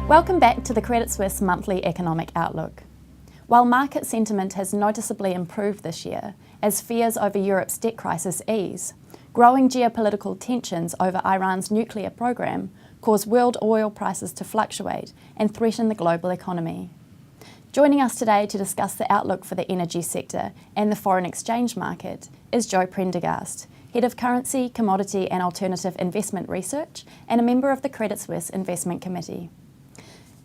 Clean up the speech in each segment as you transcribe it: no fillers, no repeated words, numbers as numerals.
Welcome back to the Credit Suisse Monthly Economic Outlook. While market sentiment has noticeably improved this year, as fears over Europe's debt crisis ease, growing geopolitical tensions over Iran's nuclear program cause world oil prices to fluctuate and threaten the global economy. Joining us today to discuss the outlook for the energy sector and the foreign exchange market is Joe Prendergast, Head of Currency, Commodity and Alternative Investment Research and a member of the Credit Suisse Investment Committee.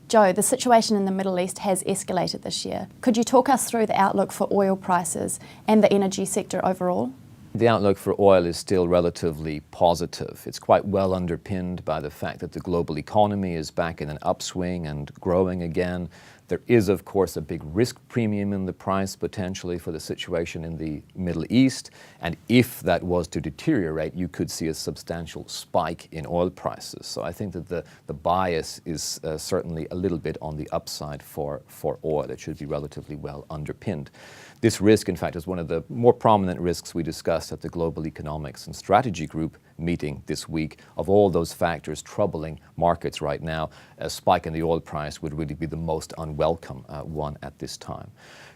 Joe, the situation in the Middle East has escalated this year. Could you talk us through the outlook for oil prices and the energy sector overall? The outlook for oil is still relatively positive. It's quite well underpinned by the fact that the global economy is back in an upswing and growing again. There is, of course, a big risk premium in the price potentially for the situation in the Middle East. And if that was to deteriorate, you could see a substantial spike in oil prices. So I think that the bias is certainly a little bit on the upside for oil. It should be relatively well underpinned. This risk, in fact, is one of the more prominent risks we discussed at the Global Economics and Strategy Group meeting this week. Of all those factors troubling markets right now, a spike in the oil price would really be the most unwelcome one at this time.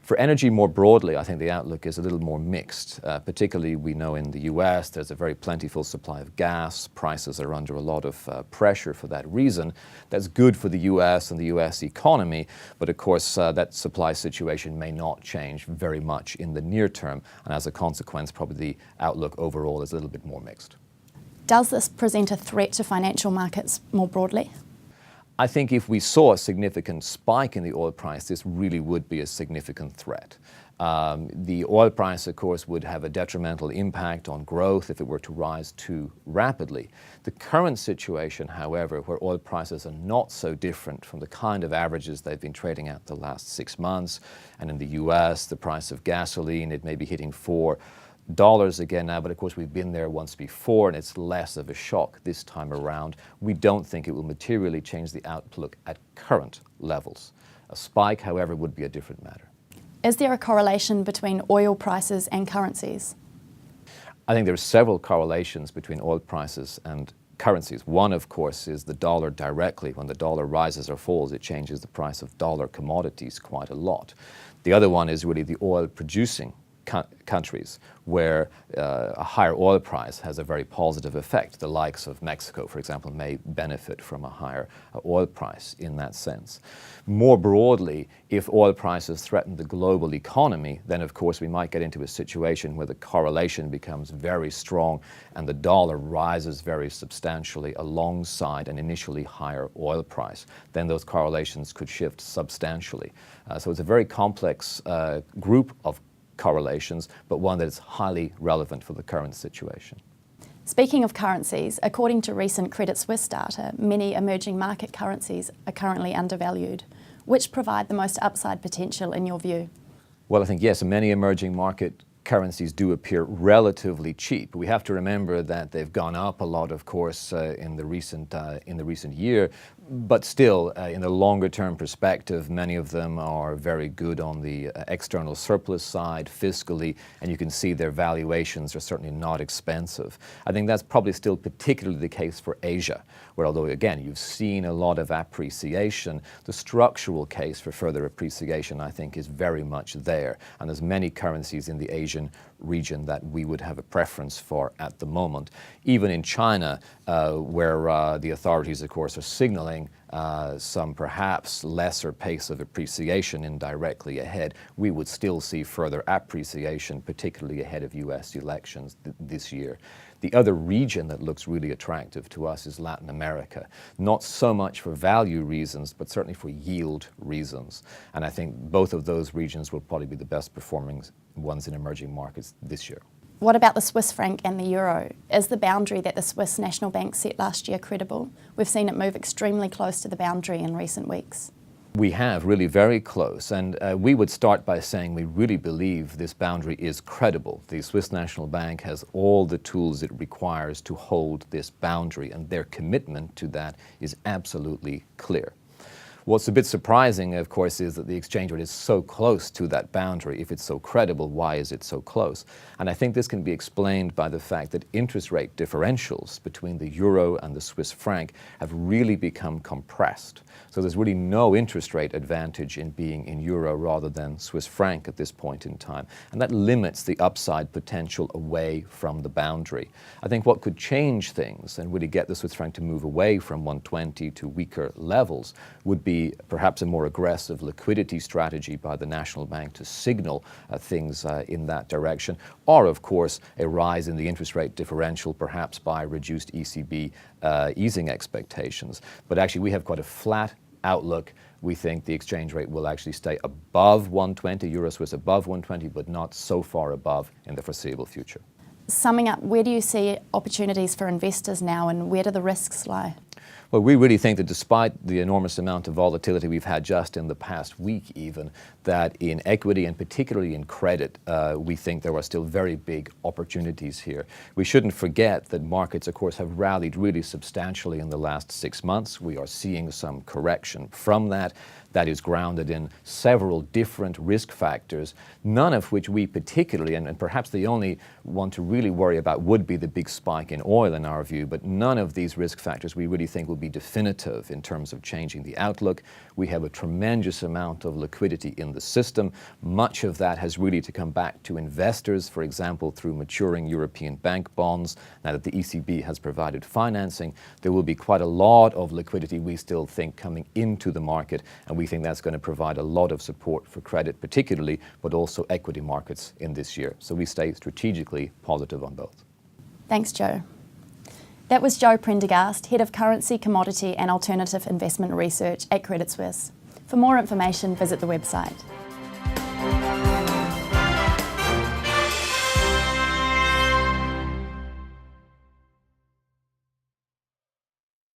For energy more broadly, I think the outlook is a little more mixed. Particularly, we know in the US there's a very plentiful supply of gas. Prices are under a lot of pressure for that reason. That's good for the US and the US economy, but of course that supply situation may not change very much in the near term, and as a consequence, probably the outlook overall is a little bit more mixed. Does this present a threat to financial markets more broadly? I think if we saw a significant spike in the oil price, this really would be a significant threat. The oil price, of course, would have a detrimental impact on growth if it were to rise too rapidly. The current situation, however, where oil prices are not so different from the kind of averages they've been trading at the last 6 months, and in the US, the price of gasoline, it may be hitting $4 again now, but of course we've been there once before and it's less of a shock this time around. We don't think it will materially change the outlook at current levels. A spike, however, would be a different matter. Is there a correlation between oil prices and currencies? I think there are several correlations between oil prices and currencies. One, of course, is the dollar directly. When the dollar rises or falls, it changes the price of dollar commodities quite a lot. The other one is really the oil-producing countries where a higher oil price has a very positive effect. The likes of Mexico, for example, may benefit from a higher oil price in that sense. More broadly, if oil prices threaten the global economy, then of course we might get into a situation where the correlation becomes very strong and the dollar rises very substantially alongside an initially higher oil price. Then those correlations could shift substantially. So it's a very complex group of correlations, but one that is highly relevant for the current situation. Speaking of currencies, according to recent Credit Suisse data, many emerging market currencies are currently undervalued. Which provide the most upside potential in your view? Well, I think yes, many emerging market currencies do appear relatively cheap. We have to remember that they've gone up a lot, of course, in the recent year, but still, in the longer term perspective, many of them are very good on the external surplus side, fiscally, and you can see their valuations are certainly not expensive. I think that's probably still particularly the case for Asia, where although, again, you've seen a lot of appreciation, the structural case for further appreciation, I think, is very much there. And there's many currencies in the Asian region that we would have a preference for at the moment. Even in China, where the authorities, of course, are signaling some perhaps lesser pace of appreciation indirectly ahead, we would still see further appreciation, particularly ahead of US elections this year. The other region that looks really attractive to us is Latin America, not so much for value reasons, but certainly for yield reasons. And I think both of those regions will probably be the best performing ones in emerging markets this year. What about the Swiss franc and the euro? Is the boundary that the Swiss National Bank set last year credible? We've seen it move extremely close to the boundary in recent weeks. We have, really very close, and we would start by saying we really believe this boundary is credible. The Swiss National Bank has all the tools it requires to hold this boundary, and their commitment to that is absolutely clear. What's a bit surprising, of course, is that the exchange rate is so close to that boundary. If it's so credible, why is it so close? And I think this can be explained by the fact that interest rate differentials between the euro and the Swiss franc have really become compressed. So there's really no interest rate advantage in being in euro rather than Swiss franc at this point in time. And that limits the upside potential away from the boundary. I think what could change things and really get the Swiss franc to move away from 120 to weaker levels would be perhaps a more aggressive liquidity strategy by the National Bank to signal things in that direction, or of course a rise in the interest rate differential, perhaps by reduced ECB easing expectations. But actually we have quite a flat outlook. We think the exchange rate will actually stay above 120, euro Swiss above 120, but not so far above in the foreseeable future. Summing up, where do you see opportunities for investors now and where do the risks lie? Well, we really think that despite the enormous amount of volatility we've had just in the past week even, that in equity and particularly in credit, we think there are still very big opportunities here. We shouldn't forget that markets, of course, have rallied really substantially in the last 6 months. We are seeing some correction from that. That is grounded in several different risk factors, none of which we particularly, and perhaps the only one to really worry about would be the big spike in oil in our view, but none of these risk factors we really think will be definitive in terms of changing the outlook. We have a tremendous amount of liquidity in the system. Much of that has really to come back to investors, for example, through maturing European bank bonds. Now that the ECB has provided financing, there will be quite a lot of liquidity we still think coming into the market, and we think that's going to provide a lot of support for credit particularly, but also equity markets in this year. So we stay strategically positive on both. Thanks, Joe. That was Joe Prendergast, Head of Currency, Commodity and Alternative Investment Research at Credit Suisse. For more information, visit the website.